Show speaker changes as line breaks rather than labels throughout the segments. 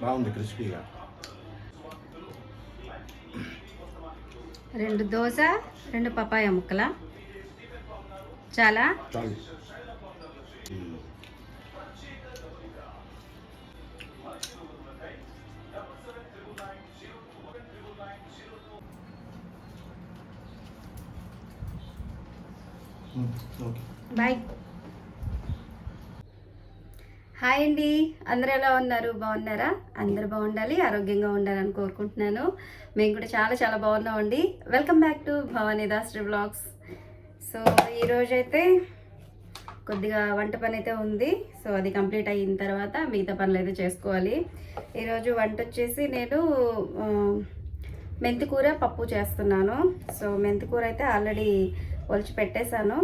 బాగుంది క్రిస్పీగా.
2 దోస 2 పపాయ ముక్కల చాలా
చాలు. Okay
bye. హాయ్ అండి, అందరూ ఎలా ఉన్నారు? బాగున్నారా? అందరూ బాగుండాలి, ఆరోగ్యంగా ఉండాలని కోరుకుంటున్నాను. మేము కూడా చాలా చాలా బాగున్నామండి. Welcome back to Bhavani Dasari vlogs. So ఈరోజైతే కొద్దిగా వంట పని అయితే ఉంది. సో అది కంప్లీట్ అయిన తర్వాత మిగతా పనులు అయితే చేసుకోవాలి. ఈరోజు వంట వచ్చేసి నేను మెంతికూర పప్పు చేస్తున్నాను. సో మెంతికూర అయితే ఆల్రెడీ ఒలిచి పెట్టేశాను.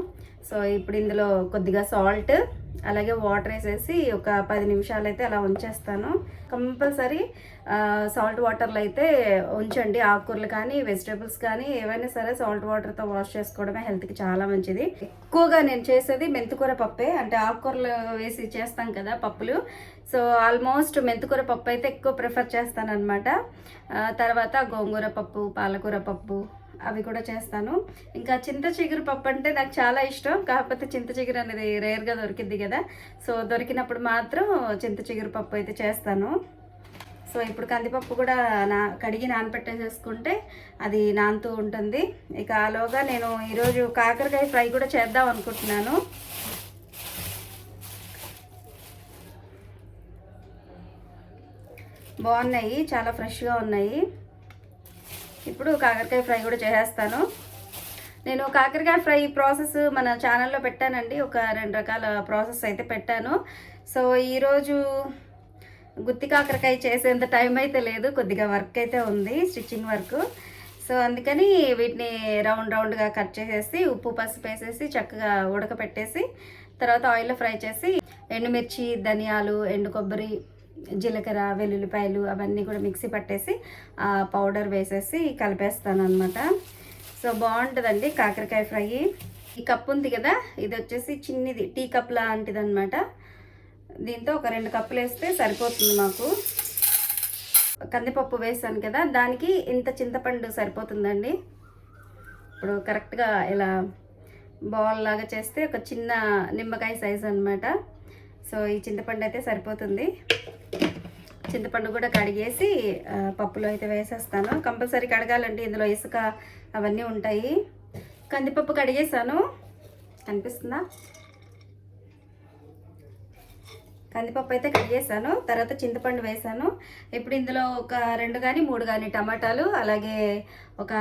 సో ఇప్పుడు ఇందులో కొద్దిగా సాల్ట్ అలాగే వాటర్ వేసేసి ఒక 10 నిమిషాలు అయితే అలా ఉంచేస్తాను. కంపల్సరీ సాల్ట్ వాటర్లో అయితే ఉంచండి. ఆకుకూరలు కానీ వెజిటేబుల్స్ కానీ ఏవైనా సరే సాల్ట్ వాటర్తో వాష్ చేసుకోవడమే హెల్త్కి చాలా మంచిది. ఎక్కువగా నేను చేసేది మెంతికూర పప్పే, అంటే ఆకుకూరలు వేసి చేస్తాం కదా పప్పులు. సో ఆల్మోస్ట్ మెంతికూర పప్పు అయితే ఎక్కువ ప్రిఫర్ చేస్తాను అనమాట. తర్వాత గోంగూర పప్పు, పాలకూర పప్పు అవి కూడా చేస్తాను. ఇంకా చింత చిగురు పప్పు అంటే నాకు చాలా ఇష్టం. కాకపోతే చింత చిగురు అనేది రేర్గా దొరికిద్ది కదా. సో దొరికినప్పుడు మాత్రం చింత చిగురు పప్పు అయితే చేస్తాను. సో ఇప్పుడు కందిపప్పు కూడా కడిగి నానపెట్టేసేసుకుంటే అది నానుతూ ఉంటుంది. ఇక ఆలోగా నేను ఈరోజు కాకరకాయ ఫ్రై కూడా చేద్దాం అనుకుంటున్నాను. బాగున్నాయి, చాలా ఫ్రెష్గా ఉన్నాయి. ఇప్పుడు కాకరకాయ ఫ్రై కూడా చేసేస్తాను. నేను కాకరకాయ ఫ్రై ప్రాసెస్ మన ఛానల్లో పెట్టానండి. ఒక 2 రకాల ప్రాసెస్ అయితే పెట్టాను. సో ఈరోజు గుత్తి కాకరకాయ చేసేంత టైం అయితే లేదు, కొద్దిగా వర్క్ అయితే ఉంది, స్టిచ్చింగ్ వర్క్. సో అందుకని వీటిని రౌండ్గా కట్ చేసేసి ఉప్పు పసుపు వేసేసి చక్కగా ఉడకపెట్టేసి తర్వాత ఆయిల్లో ఫ్రై చేసి ఎండుమిర్చి, ధనియాలు, ఎండు కొబ్బరి, జీలకర్ర, వెల్లుల్లిపాయలు అవన్నీ కూడా మిక్సీ పట్టేసి పౌడర్ వేసేసి కలిపేస్తాను అనమాట. సో బాగుంటుందండి కాకరకాయ ఫ్రై. ఈ కప్పు ఉంది కదా, ఇది వచ్చేసి చిన్నది టీ కప్ లాంటిది అనమాట. దీంతో ఒక 2 కప్పులు వేస్తే సరిపోతుంది మాకు. కందిపప్పు వేసాను కదా, దానికి ఇంత చింతపండు సరిపోతుందండి. ఇప్పుడు కరెక్ట్గా ఇలా బాల్ లాగా చేస్తే ఒక చిన్న నిమ్మకాయ సైజు అనమాట. సో ఈ చింతపండు అయితే సరిపోతుంది. చింతపండు కూడా కడిగేసి పప్పులో అయితే వేసేస్తాను. కంపల్సరీ కడగాలండి, ఇందులో ఇసుక అవన్నీ ఉంటాయి. కందిపప్పు కడిగేసాను, కనిపిస్తుందా? కందిపప్పు అయితే కడిగేసాను. తర్వాత చింతపండు వేసాను. ఇప్పుడు ఇందులో ఒక 2 కానీ 3 కానీ టమాటాలు, అలాగే ఒక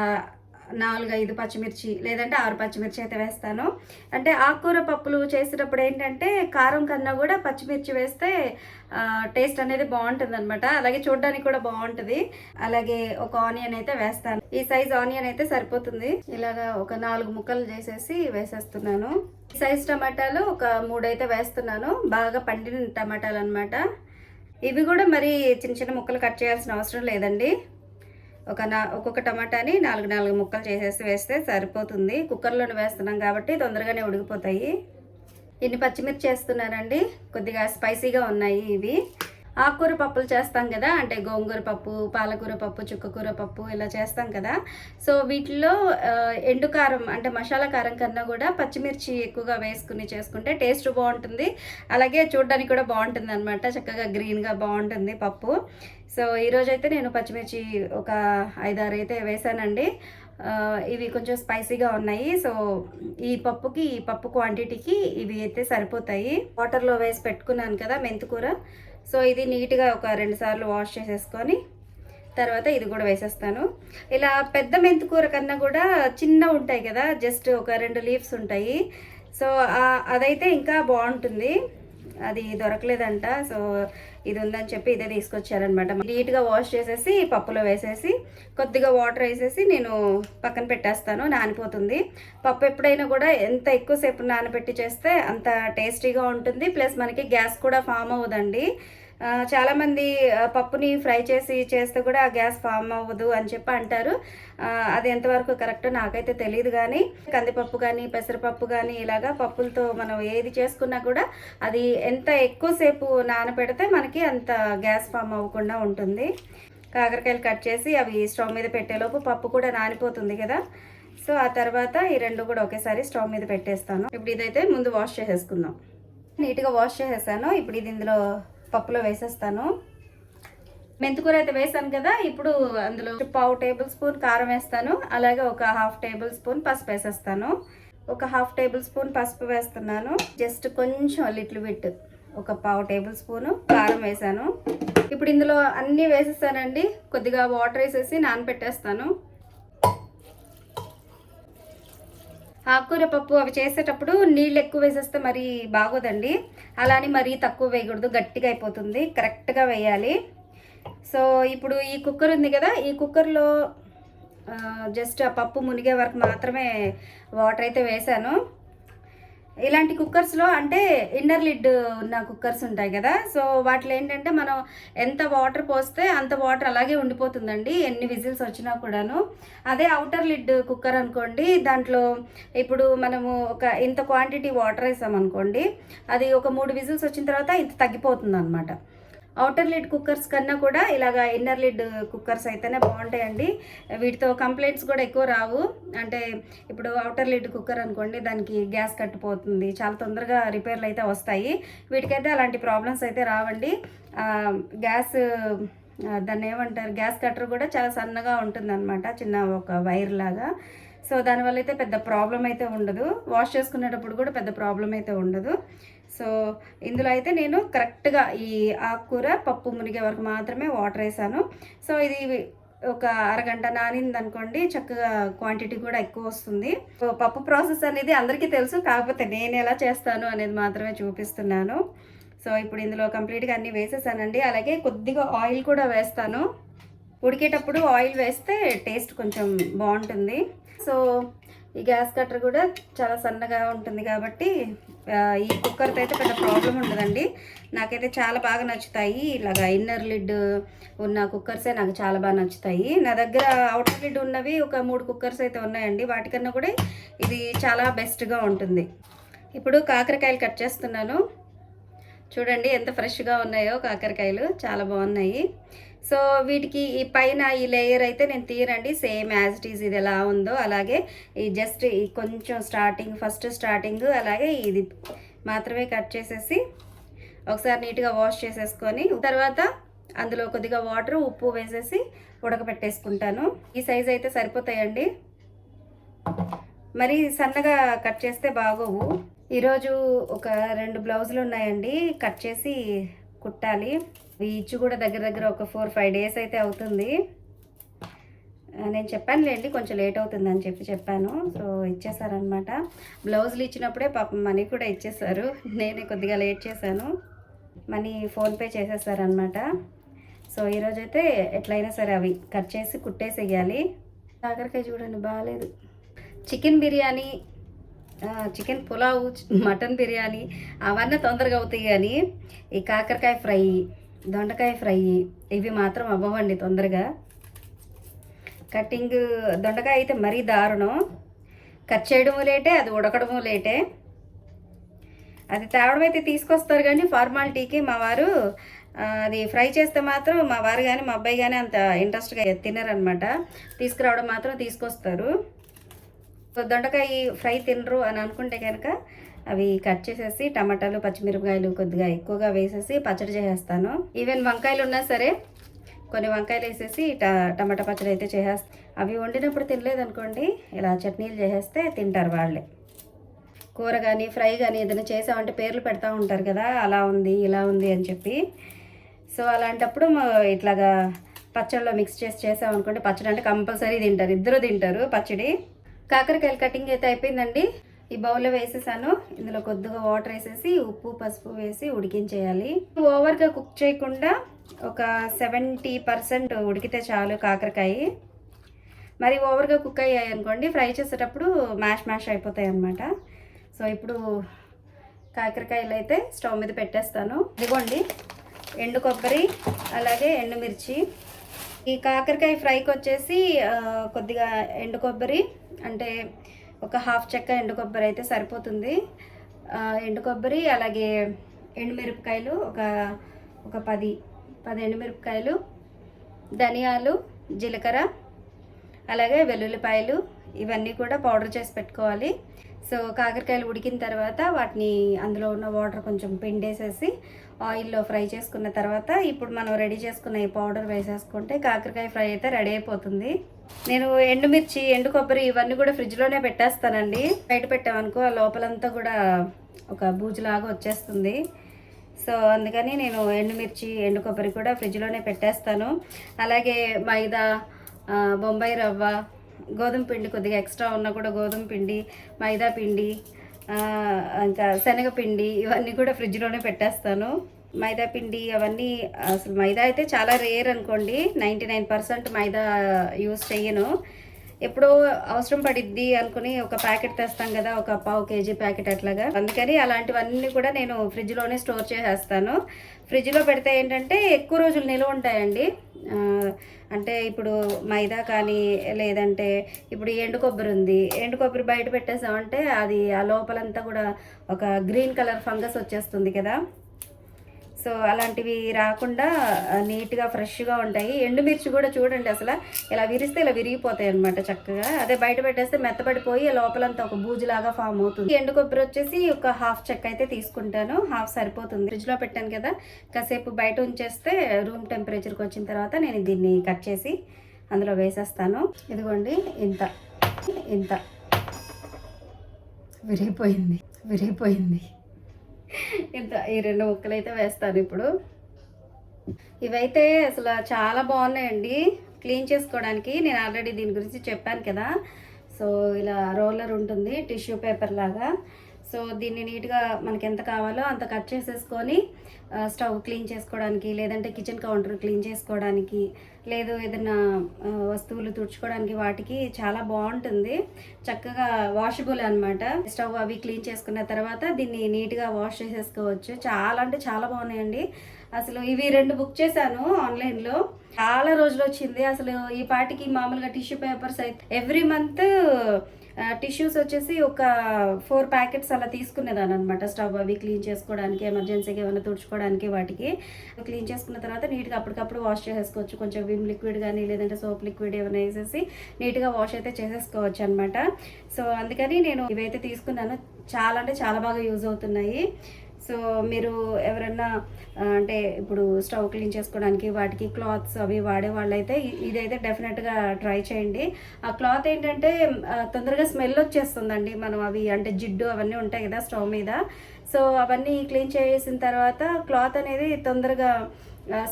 4-5 పచ్చిమిర్చి లేదంటే 6 పచ్చిమిర్చి అయితే వేస్తాను. అంటే ఆకుకూర పప్పులు చేసేటప్పుడు ఏంటంటే కారం కన్నా కూడా పచ్చిమిర్చి వేస్తే టేస్ట్ అనేది బాగుంటుంది అనమాట. అలాగే చూడడానికి కూడా బాగుంటుంది. అలాగే ఒక ఆనియన్ అయితే వేస్తాను. ఈ సైజ్ ఆనియన్ అయితే సరిపోతుంది. ఇలాగా ఒక 4 ముక్కలు చేసేసి వేసేస్తున్నాను. ఈ సైజ్ టమాటాలు ఒక 3 అయితే వేస్తున్నాను. బాగా పండిన టమాటాలు అనమాట. ఇవి కూడా మరి చిన్న చిన్న ముక్కలు కట్ చేయాల్సిన అవసరం లేదండి. ఒక్కొక్క టమాటాని 4 ముక్కలు చేసేసి వేస్తే సరిపోతుంది. కుక్కర్లోనే వేస్తున్నాం కాబట్టి తొందరగానే ఉడికిపోతాయి. ఇన్ని పచ్చిమిర్చి వేస్తున్నానండి, కొద్దిగా స్పైసీగా ఉన్నాయి ఇవి. ఆకుకూర పప్పులు చేస్తాం కదా, అంటే గోంగూర పప్పు, పాలకూర పప్పు, చుక్కకూర పప్పు ఇలా చేస్తాం కదా. సో వీటిలో ఎండు కారం అంటే మసాలా కారం కన్నా కూడా పచ్చిమిర్చి ఎక్కువగా వేసుకుని చేసుకుంటే టేస్ట్ బాగుంటుంది. అలాగే చూడడానికి కూడా బాగుంటుంది అనమాట. చక్కగా గ్రీన్గా బాగుంటుంది పప్పు. సో ఈరోజైతే నేను పచ్చిమిర్చి ఒక 5-6 అయితే వేసానండి. ఇవి కొంచెం స్పైసీగా ఉన్నాయి. సో ఈ పప్పు క్వాంటిటీకి ఇవి అయితే సరిపోతాయి. వాటర్లో వేసి పెట్టుకున్నాను కదా మెంతికూర. సో ఇది నీట్గా ఒక 2 సార్లు వాష్ చేసేసుకొని తర్వాత ఇది కూడా వేసేస్తాను. ఇలా పెద్ద మెంతికూర కన్నా కూడా చిన్న ఉంటాయి కదా, జస్ట్ ఒక 2 లీవ్స్ ఉంటాయి. సో అదైతే ఇంకా బాగుంటుంది. అది దొరకలేదంట. సో ఇది ఉందని చెప్పి ఇదే తీసుకొచ్చారనమాట. నీట్గా వాష్ చేసేసి పప్పులో వేసేసి కొద్దిగా వాటర్ వేసేసి నేను పక్కన పెట్టేస్తాను, నానిపోతుంది. పప్పు ఎప్పుడైనా కూడా ఎంత ఎక్కువసేపు నానబెట్టి చేస్తే అంత టేస్టీగా ఉంటుంది. ప్లస్ మనకి గ్యాస్ కూడా ఫామ్ అవ్వదండి. చాలామంది పప్పుని ఫ్రై చేస్తే కూడా ఆ గ్యాస్ ఫామ్ అవ్వదు అని చెప్పి అంటారు. అది ఎంతవరకు కరెక్టో నాకైతే తెలియదు. కానీ కందిపప్పు కానీ పెసరపప్పు కానీ ఇలాగా పప్పులతో మనం ఏది చేసుకున్నా కూడా అది ఎంత ఎక్కువసేపు నానబెడితే మనకి అంత గ్యాస్ ఫామ్ అవ్వకుండా ఉంటుంది. కాకరకాయలు కట్ చేసి అవి స్టవ్ మీద పెట్టేలోపు పప్పు కూడా నానిపోతుంది కదా. సో ఆ తర్వాత ఈ రెండు కూడా ఒకేసారి స్టవ్ మీద పెట్టేస్తాను. ఇప్పుడు ఇదైతే ముందు వాష్ చేసేసుకుందాం. నీట్గా వాష్ చేసేసాను. ఇప్పుడు ఇది ఇందులో పప్పులో వేసేస్తాను. మెంతికూర అయితే వేసాను కదా. ఇప్పుడు అందులో 1/2 టేబుల్ స్పూన్ కారం వేస్తాను. అలాగే ఒక 1/2 టేబుల్ స్పూన్ పసుపు వేసేస్తాను. ఒక 1/2 టేబుల్ స్పూన్ పసుపు వేస్తున్నాను. జస్ట్ కొంచెం లిటిల్ బిట్ ఒక 1/2 టేబుల్ స్పూను కారం వేసాను. ఇప్పుడు ఇందులో అన్నీ వేసేసానండి. కొద్దిగా వాటర్ వేసేసి నానబెట్టేస్తాను. ఆకుకూర పప్పు అవి చేసేటప్పుడు నీళ్ళు ఎక్కువ వేసేస్తే మరీ బాగోదండి. అలానే మరీ తక్కువ వేయకూడదు, గట్టిగా అయిపోతుంది. కరెక్ట్గా వేయాలి. సో ఇప్పుడు ఈ కుక్కర్ ఉంది కదా, ఈ కుక్కర్లో జస్ట్ ఆ పప్పు మునిగే వరకు మాత్రమే వాటర్ అయితే వేసాను. ఇలాంటి కుక్కర్స్లో అంటే ఇన్నర్ లిడ్ ఉన్న కుక్కర్స్ ఉంటాయి కదా. సో వాటిలో ఏంటంటే మనం ఎంత వాటర్ పోస్తే అంత వాటర్ అలాగే ఉండిపోతుందండి, ఎన్ని విజిల్స్ వచ్చినా కూడాను. అదే అవుటర్ లిడ్ కుక్కర్ అనుకోండి, దాంట్లో ఇప్పుడు మనము ఇంత క్వాంటిటీ వాటర్ వేసామనుకోండి, అది ఒక 3 విజిల్స్ వచ్చిన తర్వాత ఇంత తగ్గిపోతుంది అనమాట. అవుటర్ లిడ్ కుక్కర్స్ కన్నా కూడా ఇలాగ ఇన్నర్ లిడ్ కుక్కర్స్ అయితేనే బాగుంటాయండి. వీటితో కంప్లైంట్స్ కూడా ఎక్కువ రావు. అంటే ఇప్పుడు అవుటర్ లిడ్ కుక్కర్ అనుకోండి, దానికి గ్యాస్ కట్టిపోతుంది, చాలా తొందరగా రిపేర్లు అయితే వస్తాయి. వీటికైతే అలాంటి ప్రాబ్లమ్స్ అయితే రావండి. గ్యాస్ దాన్ని ఏమంటారు, గ్యాస్ కట్టర్ కూడా చాలా సన్నగా ఉంటుందన్నమాట, చిన్న ఒక వైర్ లాగా. సో దానివల్ల అయితే పెద్ద ప్రాబ్లం అయితే ఉండదు. వాష్ చేసుకునేటప్పుడు కూడా పెద్ద ప్రాబ్లం అయితే ఉండదు. సో ఇందులో అయితే నేను కరెక్ట్గా ఈ ఆకుకూర పప్పు మునిగే వరకు మాత్రమే వాటర్ వేసాను. సో ఇది ఒక అరగంట నానింది అనుకోండి, చక్కగా క్వాంటిటీ కూడా ఎక్కువ వస్తుంది. సో పప్పు ప్రాసెస్ అనేది అందరికీ తెలుసు, కాకపోతే నేను ఎలా చేస్తాను అనేది మాత్రమే చూపిస్తున్నాను. సో ఇప్పుడు ఇందులో కంప్లీట్గా అన్నీ వేసేసానండి. అలాగే కొద్దిగా ఆయిల్ కూడా వేస్తాను. ఉడికేటప్పుడు ఆయిల్ వేస్తే టేస్ట్ కొంచెం బాగుంటుంది. సో ఈ గ్యాస్ కట్టర్ కూడా చాలా సన్నగా ఉంటుంది కాబట్టి ఈ కుక్కర్తో అయితే పెద్ద ప్రాబ్లం ఉండదండి. నాకైతే చాలా బాగా నచ్చుతాయి. ఇలాగా ఇన్నర్ లిడ్ ఉన్న కుక్కర్సే నాకు చాలా బాగా నచ్చుతాయి. నా దగ్గర అవుటర్ లిడ్ ఉన్నవి ఒక 3 కుక్కర్స్ అయితే ఉన్నాయండి. వాటికన్నా కూడా ఇది చాలా బెస్ట్గా ఉంటుంది. ఇప్పుడు కాకరకాయలు కట్ చేస్తున్నాను. చూడండి ఎంత ఫ్రెష్గా ఉన్నాయో కాకరకాయలు, చాలా బాగున్నాయి. సో వీటికి ఈ పైన ఈ లేయర్ అయితే నేను తీయరండి, సేమ్ యాజ్ ఇట్ ఈజ్ ఇది ఎలా ఉందో అలాగే ఈ జస్ట్ ఈ కొంచెం ఫస్ట్ స్టార్టింగ్ అలాగే ఇది మాత్రమే కట్ చేసేసి ఒకసారి నీట్గా వాష్ చేసేసుకొని తర్వాత అందులో కొద్దిగా వాటర్ ఉప్పు వేసేసి ఉడకబెట్టేసుకుంటాను. ఈ సైజ్ అయితే సరిపోతాయండి, మరి సన్నగా కట్ చేస్తే బాగోవు. ఈరోజు ఒక 2 బ్లౌజులు ఉన్నాయండి, కట్ చేసి కుట్టాలి. ఈచ్ కూడా దగ్గర ఒక 4-5 డేస్ అయితే అవుతుంది. నేను చెప్పానులేండి కొంచెం లేట్ అవుతుంది అని చెప్పాను. సో ఇచ్చేసారనమాట. బ్లౌజులు ఇచ్చినప్పుడే పాపం మనీ కూడా ఇచ్చేసారు. నేనే కొద్దిగా లేట్ చేశాను, మనీ ఫోన్పే చేసేసారనమాట. సో ఈరోజైతే ఎట్లయినా సరే అవి కట్ చేసి కుట్టేసేయాలి. కాకరకాయ చూడండి బాగాలేదు. Chicken biryani, chicken pulao, mutton biryani అవన్నీ తొందరగా అవుతాయి. కానీ ఈ కాకరకాయ ఫ్రై, దొండకాయ ఫ్రై ఇవి మాత్రం అవ్వవండి తొందరగా. కటింగ్ దొండకాయ అయితే మరీ దారుణం. కట్ చేయడము లేటే, అది ఉడకడము లేటే. అది తేవడం అయితే తీసుకొస్తారు కానీ ఫార్మాలిటీకి మా వారు అది ఫ్రై చేస్తే మాత్రం మా వారు కానీ మా అబ్బాయి కానీ అంత ఇంట్రెస్ట్గా తినరనమాట. తీసుకురావడం మాత్రం తీసుకొస్తారు. దొండకాయ ఫ్రై తినరు అని అనుకుంటే కనుక అవి కట్ చేసేసి టమాటాలు పచ్చిమిరపకాయలు కొద్దిగా ఎక్కువగా వేసేసి పచ్చడి చేసేస్తాను. ఈవెన్ వంకాయలు ఉన్నా సరే కొన్ని వంకాయలు వేసేసి టమాటా పచ్చడి అయితే చేసేస్తాను. అవి వండినప్పుడు తినలేదనుకోండి, ఇలా చట్నీలు చేసేస్తే తింటారు వాళ్ళే. కూర కానీ ఫ్రై కానీ ఏదైనా చేసామంటే పేర్లు పెడతా ఉంటారు కదా, అలా ఉంది ఇలా ఉంది అని చెప్పి. సో అలాంటప్పుడు ఇట్లాగా పచ్చడిలో మిక్స్ చేసామనుకోండి, పచ్చడి అంటే కంపల్సరీ తింటారు, ఇద్దరు తింటారు పచ్చడి. కాకరకాయలు కటింగ్ అయితే అయిపోయిందండి. ఈ బౌల్లో వేసేసాను. ఇందులో కొద్దిగా వాటర్ వేసేసి ఉప్పు పసుపు వేసి ఉడికించేయాలి. ఓవర్గా కుక్ చేయకుండా ఒక 70% ఉడికితే చాలు కాకరకాయ. మరి ఓవర్గా కుక్ అయ్యాయి అనుకోండి, ఫ్రై చేసేటప్పుడు మ్యాష్ అయిపోతాయి అన్నమాట. సో ఇప్పుడు కాకరకాయలు అయితే స్టవ్ మీద పెట్టేస్తాను. ఇదిగోండి ఎండు కొబ్బరి, అలాగే ఎండుమిర్చి. ఈ కాకరకాయ ఫ్రైకి వచ్చేసి కొద్దిగా ఎండు కొబ్బరి అంటే ఒక హాఫ్ చెక్క ఎండు కొబ్బరి అయితే సరిపోతుంది. ఎండు కొబ్బరి, అలాగే ఎండుమిరపకాయలు ఒక ఒక 10 ఎండుమిరపకాయలు, ధనియాలు, జీలకర్ర, అలాగే వెల్లుల్లిపాయలు, ఇవన్నీ కూడా పౌడర్ చేసి పెట్టుకోవాలి. సో కాకరకాయలు ఉడికిన తర్వాత వాటిని అందులో ఉన్న వాటర్ కొంచెం పిండేసేసి ఆయిల్లో ఫ్రై చేసుకున్న తర్వాత ఇప్పుడు మనం రెడీ చేసుకున్న ఈ పౌడర్ వేసేసుకుంటే కాకరకాయ ఫ్రై అయితే రెడీ అయిపోతుంది. నేను ఎండుమిర్చి, ఎండు కొబ్బరి ఇవన్నీ కూడా ఫ్రిడ్జ్లోనే పెట్టేస్తానండి. బయట పెట్టామనుకో ఆ లోపలంతా కూడా ఒక బూజులాగా వచ్చేస్తుంది. సో అందుకని నేను ఎండుమిర్చి, ఎండు కొబ్బరి కూడా ఫ్రిడ్జ్లోనే పెట్టేస్తాను. అలాగే మైదా, బొంబాయి రవ్వ, గోధుమ పిండి కొద్దిగా ఎక్స్ట్రా ఉన్నా కూడా గోధుమ పిండి, మైదా పిండి, ఇంకా శనగపిండి ఇవన్నీ కూడా ఫ్రిడ్జ్లోనే పెట్టేస్తాను. మైదా పిండి అవన్నీ అసలు మైదా అయితే చాలా రేర్ అనుకోండి, 99% మైదా యూస్ చెయ్యను. ఎప్పుడో అవసరం పడిద్ది అనుకుని ఒక ప్యాకెట్ తెస్తాం కదా, ఒక పావు కేజీ ప్యాకెట్ అట్లాగా. అందుకని అలాంటివన్నీ కూడా నేను ఫ్రిడ్జ్లోనే స్టోర్ చేసేస్తాను. ఫ్రిడ్జ్లో పెడితే ఏంటంటే ఎక్కువ రోజులు నిల్వ ఉంటాయండి. అంటే ఇప్పుడు మైదా కానీ, లేదంటే ఇప్పుడు ఎండు కొబ్బరి ఉంది, ఎండు కొబ్బరి బయట పెట్టేసామంటే అది ఆ లోపలంతా కూడా ఒక గ్రీన్ కలర్ ఫంగస్ వచ్చేస్తుంది కదా. సో అలాంటివి రాకుండా నీట్గా ఫ్రెష్గా ఉంటాయి. ఎండుమిర్చి కూడా చూడండి, అసలు ఇలా విరిస్తే ఇలా విరిగిపోతాయి అనమాట చక్కగా. అదే బయట పెట్టేస్తే మెత్తపడిపోయి లోపలంతా ఒక బూజులాగా ఫామ్ అవుతుంది. ఎండు కొబ్బరి వచ్చేసి ఒక హాఫ్ చెక్క అయితే తీసుకుంటాను, హాఫ్ సరిపోతుంది. ఫ్రిడ్జ్లో పెట్టాను కదా, కాసేపు బయట ఉంచేస్తే రూమ్ టెంపరేచర్కి వచ్చిన తర్వాత నేను దీన్ని కట్ చేసి అందులో వేసేస్తాను. ఇదిగోండి ఇంత ఇంత విరిగిపోయింది ఇంత ఈ 2 ముక్కలు అయితే వేస్తాను ఇప్పుడు. ఇవైతే అసలు చాలా బాగున్నాయండి క్లీన్ చేసుకోవడానికి. నేను ఆల్రెడీ దీని గురించి చెప్పాను కదా. సో ఇలా రోలర్ ఉంటుంది టిష్యూ పేపర్ లాగా. సో దీన్ని నీట్గా మనకి ఎంత కావాలో అంత కట్ చేసేసుకొని స్టవ్ క్లీన్ చేసుకోవడానికి, లేదంటే కిచెన్ కౌంటర్ క్లీన్ చేసుకోవడానికి, లేదు ఏదైనా వస్తువులు తుడుచుకోవడానికి వాటికి చాలా బాగుంటుంది. చక్కగా వాషబుల్ అనమాట. స్టవ్ అవి క్లీన్ చేసుకున్న తర్వాత దీన్ని నీట్గా వాష్ చేసేసుకోవచ్చు. చాలా అంటే చాలా బాగున్నాయండి. అసలు ఇవి 2 బుక్ చేశాను ఆన్లైన్లో, చాలా రోజులు వచ్చింది. అసలు ఈ పాటికి మామూలుగా టిష్యూ పేపర్స్ అయితే ఎవ్రీ మంత్ టిష్యూస్ వచ్చేసి ఒక 4 ప్యాకెట్స్ అలా తీసుకునేదాన్ని అనమాట. స్టవ్ అవి క్లీన్ చేసుకోవడానికి, ఎమర్జెన్సీగా ఏమైనా తుడుచుకోవడానికి వాటికి. క్లీన్ చేసుకున్న తర్వాత నీట్గా అప్పటికప్పుడు వాష్ చేసేసుకోవచ్చు. కొంచెం విమ్ లిక్విడ్ కానీ, లేదంటే సోప్ లిక్విడ్ ఏమైనా వేసేసి నీట్గా వాష్ అయితే చేసేసుకోవచ్చు అనమాట. సో అందుకని నేను ఇవైతే తీసుకున్నాను. చాలా అంటే చాలా బాగా యూజ్ అవుతున్నాయి. సో మీరు ఎవరన్నా అంటే ఇప్పుడు స్టవ్ క్లీన్ చేసుకోవడానికి వాటికి క్లాత్స్ అవి వాడే వాళ్ళైతే ఇదైతే డెఫినెట్గా ట్రై చేయండి. ఆ క్లాత్ ఏంటంటే తొందరగా స్మెల్ వచ్చేస్తుందండి. మనం అవి అంటే జిడ్డు అవన్నీ ఉంటాయి కదా స్టవ్ మీద. సో అవన్నీ క్లీన్ చేసిన తర్వాత క్లాత్ అనేది తొందరగా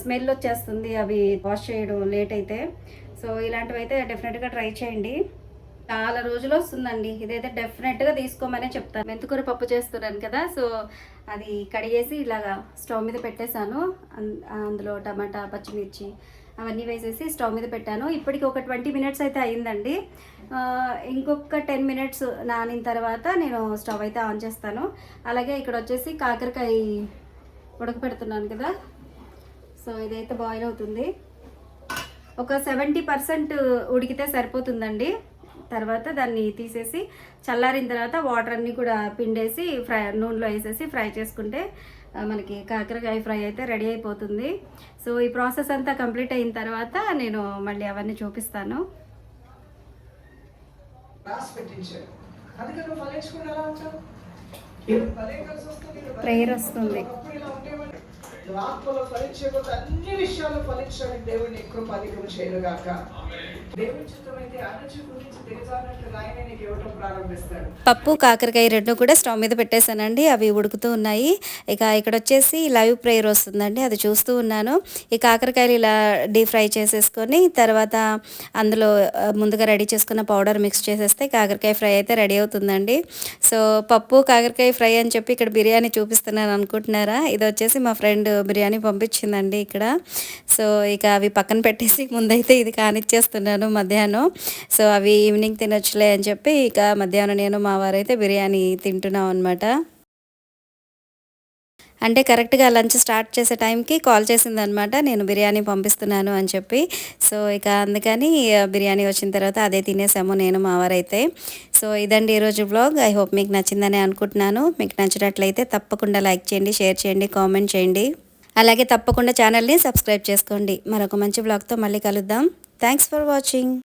స్మెల్ వచ్చేస్తుంది అవి వాష్ చేయడం లేట్ అయితే. సో ఇలాంటివి అయితే డెఫినెట్గా ట్రై చేయండి. చాలా రోజులు వస్తుందండి. ఇదైతే డెఫినెట్గా తీసుకోమనే చెప్తాను. మెంతికూర పప్పు చేస్తున్నాను కదా, సో అది కడిగేసి ఇలాగా స్టవ్ మీద పెట్టేశాను. అందులో టమాటా, పచ్చిమిర్చి అవన్నీ వేసేసి స్టవ్ మీద పెట్టాను. ఇప్పటికి ఒక 20 మినిట్స్ అయితే అయిందండి. ఇంకొక 10 మినిట్స్ నానిన తర్వాత నేను స్టవ్ అయితే ఆన్ చేస్తాను. అలాగే ఇక్కడ వచ్చేసి కాకరకాయ ఉడకపెడుతున్నాను కదా, సో ఇదైతే బాయిల్ అవుతుంది. ఒక 70% ఉడికితే సరిపోతుందండి. తర్వాత దాన్ని తీసేసి చల్లారిన తర్వాత వాటర్ అన్నీ కూడా పిండేసి నూనెలో వేసేసి ఫ్రై చేసుకుంటే మనకి కాకరకాయ ఫ్రై అయితే రెడీ అయిపోతుంది. సో ఈ ప్రాసెస్ అంతా కంప్లీట్ అయిన తర్వాత నేను మళ్ళీ అవన్నీ చూపిస్తాను. ప్రేయర్ వస్తుంది.
ఆత్మలో ఫలించకపోతే అన్ని విషయాలు ఫలించడానికి దేవుడిని కృప అధికం చేయనుగాక. దేవుని చిత్తమైతే అన్నచు గురించి తెలిసానట్లుగా ఆయన నీకు ఇవ్వటం ప్రారంభిస్తాడు.
పప్పు, కాకరకాయ 2 కూడా స్టవ్ మీద పెట్టేశానండి. అవి ఉడుకుతూ ఉన్నాయి. ఇక ఇక్కడ వచ్చేసి లైవ్ ప్రేయర్ వస్తుందండి, అది చూస్తూ ఉన్నాను. ఈ కాకరకాయలు ఇలా డీప్ ఫ్రై చేసేసుకొని తర్వాత అందులో ముందుగా రెడీ చేసుకున్న పౌడర్ మిక్స్ చేసేస్తే కాకరకాయ ఫ్రై అయితే రెడీ అవుతుందండి. సో పప్పు, కాకరకాయ ఫ్రై అని చెప్పి ఇక్కడ బిర్యానీ చూపిస్తున్నాను అనుకుంటున్నారా? ఇది వచ్చేసి మా ఫ్రెండ్ బిర్యానీ పంపించిందండి ఇక్కడ. సో ఇక అవి పక్కన పెట్టేసి ముందైతే ఇది కానిచ్చేస్తున్నాను మధ్యాహ్నం. సో అవి ఈవినింగ్ తినొచ్చులే అని చెప్పి ఇక మధ్యాహ్నం నేను మా వారైతే బిర్యానీ తింటున్నాం అనమాట. అంటే కరెక్ట్గా లంచ్ స్టార్ట్ చేసే టైంకి కాల్ చేసిందనమాట, నేను బిర్యానీ పంపిస్తున్నాను అని చెప్పి. సో ఇక అందుకని బిర్యానీ వచ్చిన తర్వాత అదే తినేసాము నేను మా వారైతే. సో ఇదండి ఈరోజు వ్లాగ్. ఐ హోప్ మీకు నచ్చిందని అనుకుంటున్నాను. మీకు నచ్చినట్లయితే తప్పకుండా లైక్ చేయండి, షేర్ చేయండి, కామెంట్ చేయండి. అలాగే తప్పకుండా ఛానల్ని సబ్స్క్రైబ్ చేసుకోండి. మరొక మంచి వ్లాగ్తో మళ్ళీ కలుద్దాం. Thanks for watching.